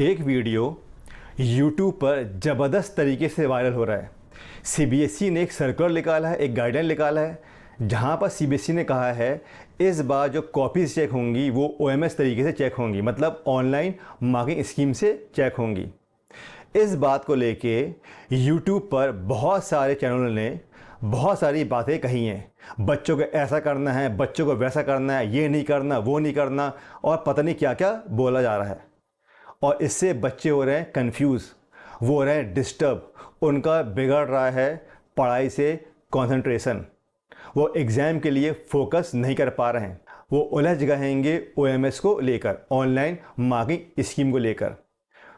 एक video YouTube पर ज़बरदस्त तरीके से वायरल हो रहा है। CBSE ने एक सर्कुलर निकाला है, एक गाइडलाइन निकाला है, जहां पर CBSE ने कहा है इस बार जो कॉपीज़ चेक होंगी वो OMS तरीके से चेक होंगी, मतलब ऑनलाइन मार्किंग स्कीम से चेक होंगी। इस बात को लेके YouTube पर बहुत सारे चैनलों ने बहुत सारी बातें कही हैं। बच्चों को ऐसा करना है, बच्चों को वैसा करना है, ये नहीं करना, वो नहीं करना, और पता नहीं क्या क्या बोला जा रहा है। और इससे बच्चे हो रहे हैं कंफ्यूज, वो हो रहे हैं डिस्टर्ब, उनका बिगड़ रहा है पढ़ाई से कंसंट्रेशन, वो एग्ज़ाम के लिए फोकस नहीं कर पा रहे हैं, वो उलझ गएंगे OMS को लेकर, ऑनलाइन मार्किंग स्कीम को लेकर।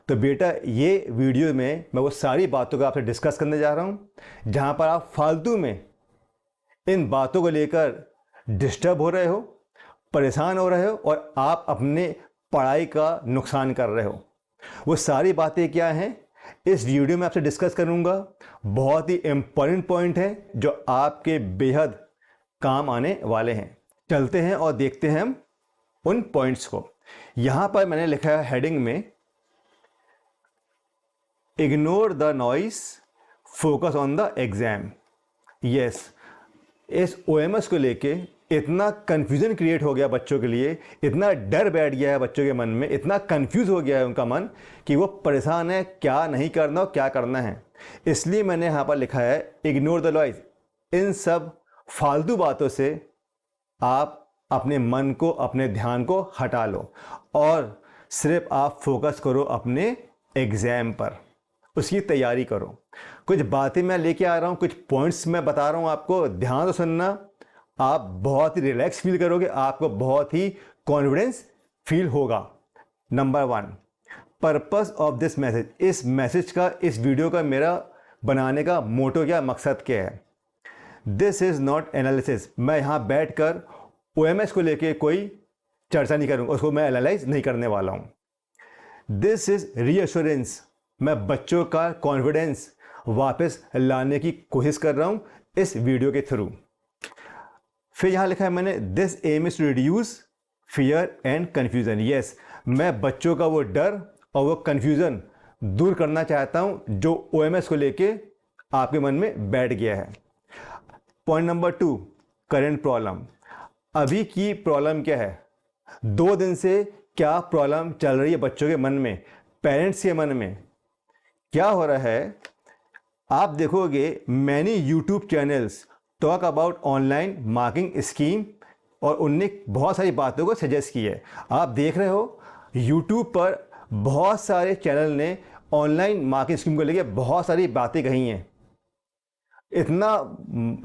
तो बेटा ये वीडियो में मैं वो सारी बातों को आपसे डिस्कस करने जा रहा हूँ, जहाँ पर आप फालतू में इन बातों को लेकर डिस्टर्ब हो रहे हो, परेशान हो रहे हो और आप अपने पढ़ाई का नुकसान कर रहे हो। वो सारी बातें क्या हैं इस वीडियो में आपसे डिस्कस करूंगा। बहुत ही इम्पोर्टेंट पॉइंट है जो आपके बेहद काम आने वाले हैं। चलते हैं और देखते हैं हम उन पॉइंट्स को। यहां पर मैंने लिखा है हेडिंग में, ignore the noise, focus on the exam. Yes, इस OMS को लेके इतना कन्फ्यूज़न क्रिएट हो गया बच्चों के लिए, इतना डर बैठ गया है बच्चों के मन में, इतना कंफ्यूज हो गया है उनका मन कि वो परेशान है क्या नहीं करना और क्या करना है। इसलिए मैंने यहाँ पर लिखा है इग्नोर द नॉइज। इन सब फालतू बातों से आप अपने मन को, अपने ध्यान को हटा लो और सिर्फ आप फोकस करो अपने एग्ज़ाम पर, उसकी तैयारी करो। कुछ बातें मैं लेके आ रहा हूँ, कुछ पॉइंट्स मैं बता रहा हूँ आपको, ध्यान से सुनना। आप बहुत ही रिलैक्स फील करोगे, आपको बहुत ही कॉन्फिडेंस फील होगा। Number 1, purpose of this message. इस मैसेज का, इस वीडियो का मेरा बनाने का मोटो क्या, मकसद क्या है? This is not analysis. मैं यहाँ बैठकर OMS को लेके कोई चर्चा नहीं करूँगा, उसको मैं एनालाइज नहीं करने वाला हूँ। This is reassurance. मैं बच्चों का कॉन्फिडेंस वापस लाने की कोशिश कर रहा हूँ इस वीडियो के थ्रू। फिर यहाँ लिखा है मैंने, this aim is to reduce fear and confusion. Yes, मैं बच्चों का वो डर और वो कन्फ्यूज़न दूर करना चाहता हूँ जो OMS को लेके आपके मन में बैठ गया है। Point number 2, current problem. अभी की प्रॉब्लम क्या है? 2 दिन से क्या प्रॉब्लम चल रही है बच्चों के मन में, पेरेंट्स के मन में? क्या हो रहा है, आप देखोगे many YouTube channels talk about online marking scheme और उनने बहुत सारी बातों को सजेस्ट की है। आप देख रहे हो YouTube पर बहुत सारे चैनल ने ऑनलाइन मार्किंग स्कीम को लेकर बहुत सारी बातें कही हैं। इतना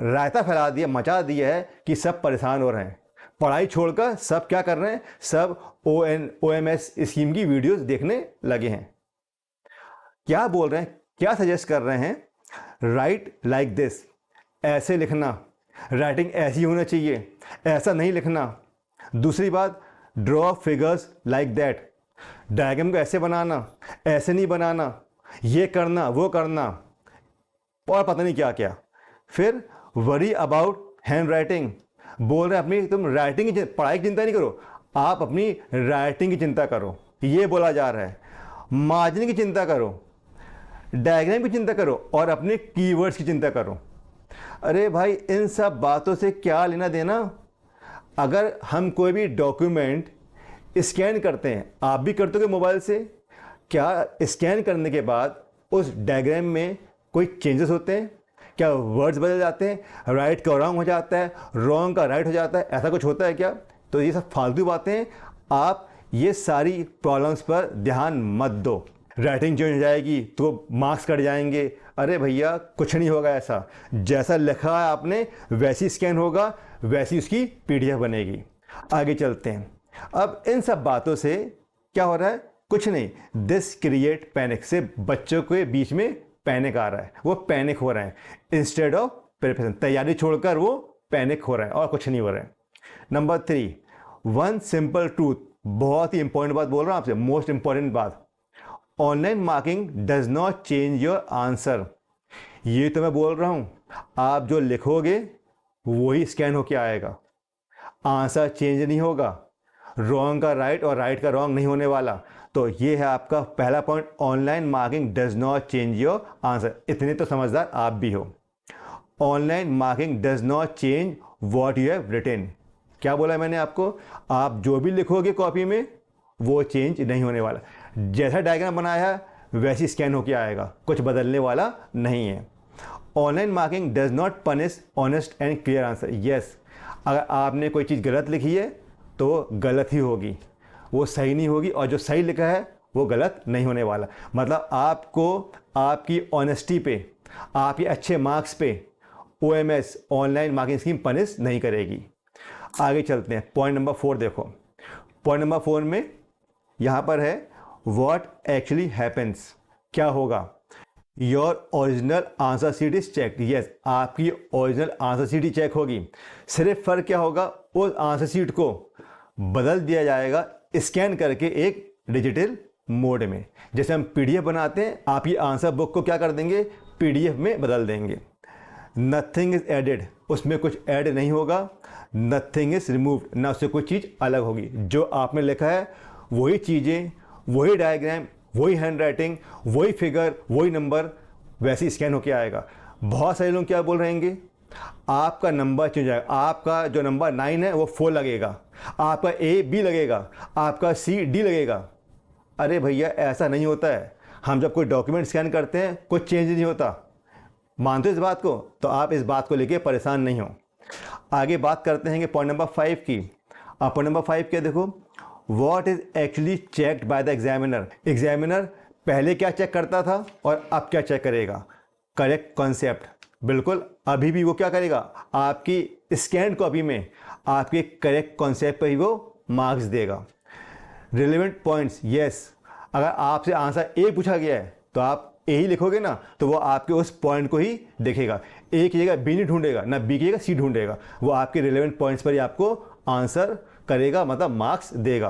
रायता फैला दिया, मचा दिया है कि सब परेशान हो रहे हैं। पढ़ाई छोड़कर सब क्या कर रहे हैं, सब OMS स्कीम की वीडियोस देखने लगे हैं। क्या बोल रहे हैं, क्या सजेस्ट कर रहे हैं? राइट लाइक दिस, ऐसे लिखना, राइटिंग ऐसी होना चाहिए, ऐसा नहीं लिखना। दूसरी बात, draw figures like that, diagram को ऐसे बनाना, ऐसे नहीं बनाना, ये करना, वो करना, और पता नहीं क्या क्या। फिर वरी अबाउट हैंड राइटिंग, बोल रहे हैं अपनी तुम राइटिंग की, पढ़ाई की चिंता नहीं करो, आप अपनी राइटिंग की चिंता करो, ये बोला जा रहा है। मार्जिन की चिंता करो, डायग्राम की चिंता करो और अपने कीवर्ड्स की चिंता करो। अरे भाई, इन सब बातों से क्या लेना देना? अगर हम कोई भी डॉक्यूमेंट स्कैन करते हैं, आप भी करते हो मोबाइल से, क्या स्कैन करने के बाद उस डायग्राम में कोई चेंजेस होते हैं? क्या वर्ड्स बदल जाते हैं? राइट का रॉन्ग हो जाता है, रॉन्ग का राइट हो जाता है, ऐसा कुछ होता है क्या? तो ये सब फालतू बातें हैं। आप ये सारी प्रॉब्लम्स पर ध्यान मत दो। राइटिंग चेंज हो जाएगी तो मार्क्स कट जाएंगे। अरे भैया, कुछ नहीं होगा ऐसा। जैसा लिखा है आपने वैसी स्कैन होगा, वैसी उसकी PDF बनेगी। आगे चलते हैं। अब इन सब बातों से क्या हो रहा है? कुछ नहीं। दिस क्रिएट पैनिक, से बच्चों के बीच में पैनिक आ रहा है, वो पैनिक हो रहे हैं इंस्टेड ऑफ प्रिपरेशन। तैयारी छोड़कर वो पैनिक हो रहे हैं और कुछ नहीं हो रहे हैं। Number 3, one simple truth. बहुत ही इंपॉर्टेंट बात बोल रहा हूँ आपसे, मोस्ट इंपॉर्टेंट बात। Online marking does not change your answer. ये तो मैं बोल रहा हूँ, आप जो लिखोगे वही स्कैन होके आएगा, आंसर चेंज नहीं होगा। रॉन्ग का राइट और राइट का रॉन्ग नहीं होने वाला। तो ये है आपका पहला point, online marking does not change your answer. इतने तो समझदार आप भी हो। Online marking does not change what you have written. क्या बोला मैंने आपको? आप जो भी लिखोगे कॉपी में वो चेंज नहीं होने वाला। जैसा डायग्राम बनाया है वैसे स्कैन होके आएगा, कुछ बदलने वाला नहीं है। Online marking does not punish honest and clear answer. Yes, अगर आपने कोई चीज़ गलत लिखी है तो गलत ही होगी, वो सही नहीं होगी, और जो सही लिखा है वो गलत नहीं होने वाला। मतलब आपको आपकी ऑनेस्टी पे, आपके अच्छे मार्क्स पे OMS online marking scheme punish नहीं करेगी। आगे चलते हैं, पॉइंट नंबर 4 देखो। पॉइंट नंबर 4 में यहाँ पर है व्हाट एक्चुअली हैपन्स। क्या होगा? Your original answer sheet is check. Yes, आपकी ओरिजिनल आंसर शीट ही चेक होगी। सिर्फ फ़र्क क्या होगा, उस आंसर शीट को बदल दिया जाएगा स्कैन करके एक डिजिटल मोड में। जैसे हम PDF बनाते हैं, आप ये आंसर बुक को क्या कर देंगे, PDF में बदल देंगे। नथिंग इज एडेड, उसमें कुछ ऐड नहीं होगा। नथिंग इज रिमूव्ड, ना उससे कोई चीज़ अलग होगी। जो आपने लिखा है वही चीज़ें, वही डायग्राम, वही हैंड राइटिंग, वही फिगर, वही नंबर वैसे स्कैन होके आएगा। बहुत सारे लोग क्या बोल रहे हैं, आपका नंबर चेंज आएगा, आपका जो नंबर 9 है वो 4 लगेगा, आपका A B लगेगा, आपका C D लगेगा। अरे भैया ऐसा नहीं होता है। हम जब कोई डॉक्यूमेंट स्कैन करते हैं कुछ चेंज नहीं होता। मानते हो इस बात को? तो आप इस बात को लेके परेशान नहीं हो। आगे बात करते हैं कि पॉइंट नंबर 5 की। पॉइंट नंबर 5 क्या देखो, what is actually checked by the examiner. Examiner पहले क्या चेक करता था और अब क्या चेक करेगा? Correct concept. बिल्कुल, अभी भी वो क्या करेगा, आपकी स्कैन कॉपी में आपके करेक्ट कॉन्सेप्ट पर ही वो मार्क्स देगा। रिलेवेंट पॉइंट्स, यस, अगर आपसे आंसर A पूछा गया है तो आप A ही लिखोगे ना, तो वो आपके उस पॉइंट को ही देखेगा। A की जगह B नहीं ढूंढेगा, ना B की जगह C ढूंढेगा, वो आपके रिलेवेंट पॉइंट्स पर ही आपको आंसर करेगा, मतलब मार्क्स देगा।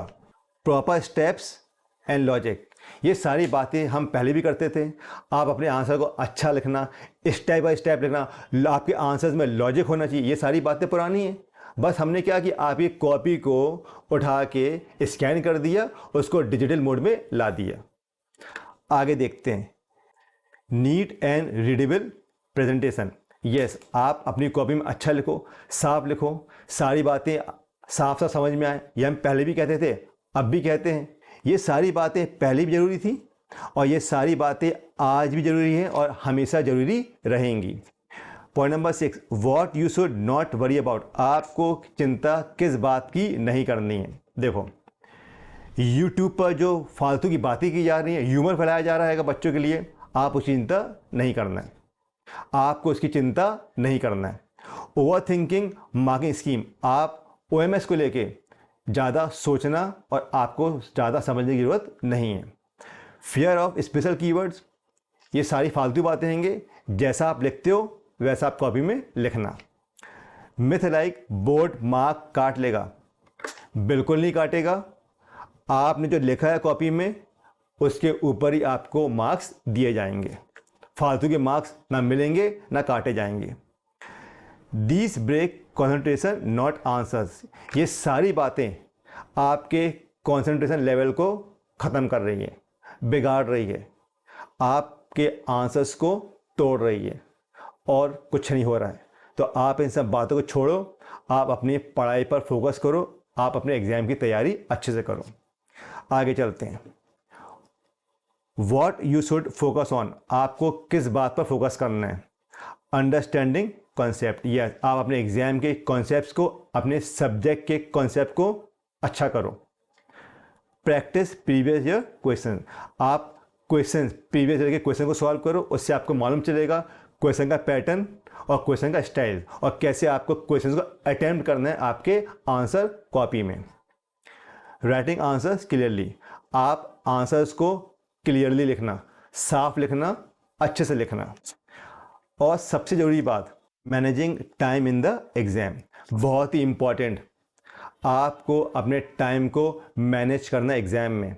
प्रॉपर स्टेप्स एंड लॉजिक, ये सारी बातें हम पहले भी करते थे। आप अपने आंसर को अच्छा लिखना, स्टेप बाय स्टेप लिखना, आपके आंसर्स में लॉजिक होना चाहिए, ये सारी बातें पुरानी हैं। बस हमने क्या किया, आपकी कॉपी को उठा के स्कैन कर दिया, उसको डिजिटल मोड में ला दिया। आगे देखते हैं, neat and readable presentation. Yes, आप अपनी कॉपी में अच्छा लिखो, साफ लिखो, सारी बातें साफ साफ समझ में आए। ये हम पहले भी कहते थे, अब भी कहते हैं। ये सारी बातें पहले भी ज़रूरी थी और ये सारी बातें आज भी ज़रूरी हैं और हमेशा ज़रूरी रहेंगी। Point number 6, what you should not worry about. आपको चिंता किस बात की नहीं करनी है। देखो, यूट्यूब पर जो फालतू की बातें की जा रही हैं, ह्यूमर फैलाया जा रहा है बच्चों के लिए, आप उसकी चिंता नहीं करना है, आपको उसकी चिंता नहीं करना है। ओवर थिंकिंग मार्किंग स्कीम, आप OMS को लेके ज़्यादा सोचना और आपको ज़्यादा समझने की ज़रूरत नहीं है। फियर ऑफ स्पेशल कीवर्ड्स, ये सारी फालतू बातें हैंगे, जैसा आप लिखते हो वैसा आप कॉपी में लिखना। मिथ लाइक बोर्ड मार्क काट लेगा, बिल्कुल नहीं काटेगा। आपने जो लिखा है कॉपी में उसके ऊपर ही आपको मार्क्स दिए जाएंगे, फालतू के मार्क्स ना मिलेंगे ना काटे जाएंगे। These break concentration not answers, ये सारी बातें आपके कॉन्सेंट्रेशन लेवल को ख़त्म कर रही है, बिगाड़ रही है, आपके आंसर्स को तोड़ रही है और कुछ नहीं हो रहा है। तो आप इन सब बातों को छोड़ो, आप अपनी पढ़ाई पर फोकस करो, आप अपने एग्ज़ाम की तैयारी अच्छे से करो। आगे चलते हैं, what you should focus on, आपको किस बात पर फोकस करना है। अंडरस्टैंडिंग कॉन्सेप्ट, यस, आप अपने एग्जाम के कॉन्सेप्ट्स को, अपने सब्जेक्ट के कॉन्सेप्ट को अच्छा करो। प्रैक्टिस प्रीवियस ईयर क्वेश्चन, आप क्वेश्चन प्रीवियस ईयर के क्वेश्चन को सॉल्व करो, उससे आपको मालूम चलेगा क्वेश्चन का पैटर्न और क्वेश्चन का स्टाइल और कैसे आपको क्वेश्चन को अटेम्प्ट करना है आपके आंसर कॉपी में। राइटिंग आंसर्स क्लियरली, आप आंसर्स को क्लियरली लिखना, साफ लिखना, अच्छे से लिखना। और सबसे ज़रूरी बात, managing time in the exam, बहुत ही इम्पॉर्टेंट। आपको अपने टाइम को मैनेज करना है। एग्ज़ाम में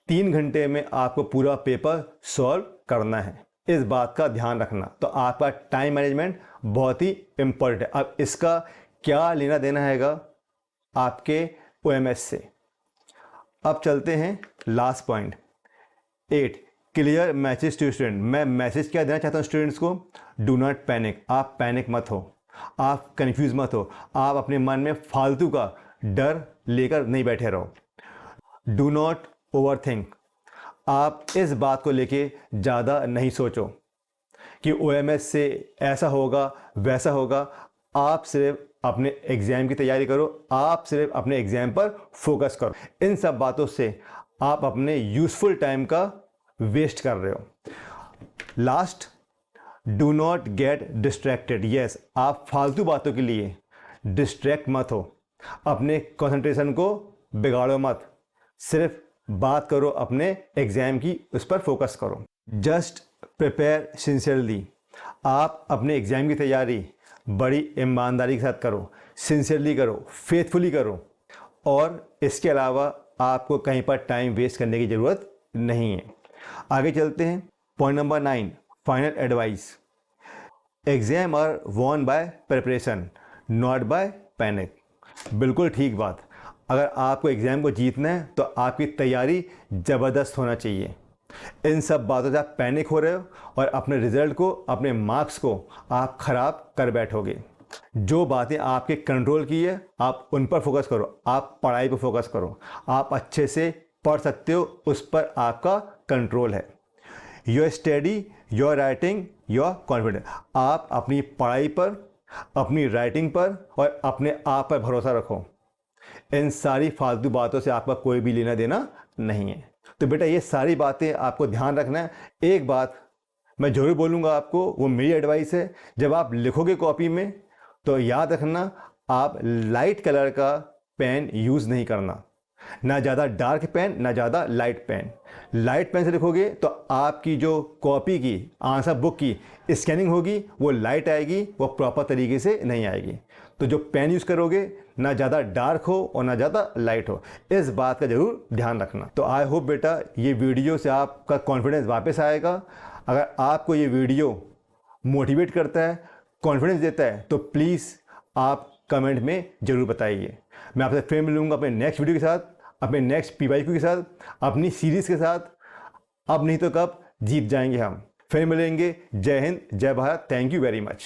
3 घंटे में आपको पूरा पेपर सॉल्व करना है, इस बात का ध्यान रखना। तो आपका टाइम मैनेजमेंट बहुत ही इम्पोर्टेंट है। अब इसका क्या लेना देना हैगा आपके OMS से। अब चलते हैं last point 8, clear message to student. मैं मैसेज क्या देना चाहता हूँ स्टूडेंट्स को, डू नॉट पैनिक। आप पैनिक मत हो, आप कंफ्यूज मत हो, आप अपने मन में फालतू का डर लेकर नहीं बैठे रहो। Do not over think. आप इस बात को लेके ज़्यादा नहीं सोचो कि OMS से ऐसा होगा वैसा होगा। आप सिर्फ अपने एग्ज़ाम की तैयारी करो, आप सिर्फ अपने एग्ज़ाम पर फोकस करो। इन सब बातों से आप अपने यूज़फुल टाइम का वेस्ट कर रहे हो। Last, do not get distracted. Yes, आप फालतू बातों के लिए डिस्ट्रैक्ट मत हो, अपने कंसंट्रेशन को बिगाड़ो मत, सिर्फ बात करो अपने एग्ज़ाम की, उस पर फोकस करो। Just prepare sincerely. आप अपने एग्ज़ाम की तैयारी बड़ी ईमानदारी के साथ करो, सिंसियरली करो, फेथफुली करो, और इसके अलावा आपको कहीं पर टाइम वेस्ट करने की ज़रूरत नहीं है। आगे चलते हैं। Point number 9, final advice. Exams are won by preparation not by panic. बिल्कुल ठीक बात। अगर आपको एग्ज़ाम को जीतना है तो आपकी तैयारी ज़बरदस्त होना चाहिए। इन सब बातों से आप पैनिक हो रहे हो और अपने रिज़ल्ट को, अपने मार्क्स को आप ख़राब कर बैठोगे। जो बातें आपके कंट्रोल की है आप उन पर फोकस करो, आप पढ़ाई पर फोकस करो। आप अच्छे से पढ़ सकते हो, उस पर आपका कंट्रोल है। Your study, your writing, your confidence. आप अपनी पढ़ाई पर, अपनी राइटिंग पर और अपने आप पर भरोसा रखो। इन सारी फालतू बातों से आपका कोई भी लेना देना नहीं है। तो बेटा ये सारी बातें आपको ध्यान रखना है। एक बात मैं ज़रूर बोलूँगा आपको, वो मेरी एडवाइस है, जब आप लिखोगे कॉपी में तो याद रखना आप लाइट कलर का पेन यूज़ नहीं करना, ना ज़्यादा डार्क पेन ना ज़्यादा लाइट पेन। लाइट पेन से लिखोगे तो आपकी जो कॉपी की, आंसर बुक की स्कैनिंग होगी वो लाइट आएगी, वो प्रॉपर तरीके से नहीं आएगी। तो जो पेन यूज़ करोगे ना ज़्यादा डार्क हो और ना ज़्यादा लाइट हो, इस बात का ज़रूर ध्यान रखना। तो आई होप बेटा ये वीडियो से आपका कॉन्फिडेंस वापस आएगा। अगर आपको ये वीडियो मोटिवेट करता है, कॉन्फिडेंस देता है, तो प्लीज़ आप कमेंट में ज़रूर बताइए। मैं आपसे फिर मिलूँगा अपने नेक्स्ट वीडियो के साथ, अपने नेक्स्ट PYQ के साथ, अपनी सीरीज़ के साथ। अब नहीं तो कब जीत जाएंगे हम। फिर मिलेंगे। जय हिंद, जय Bharat. Thank you very much.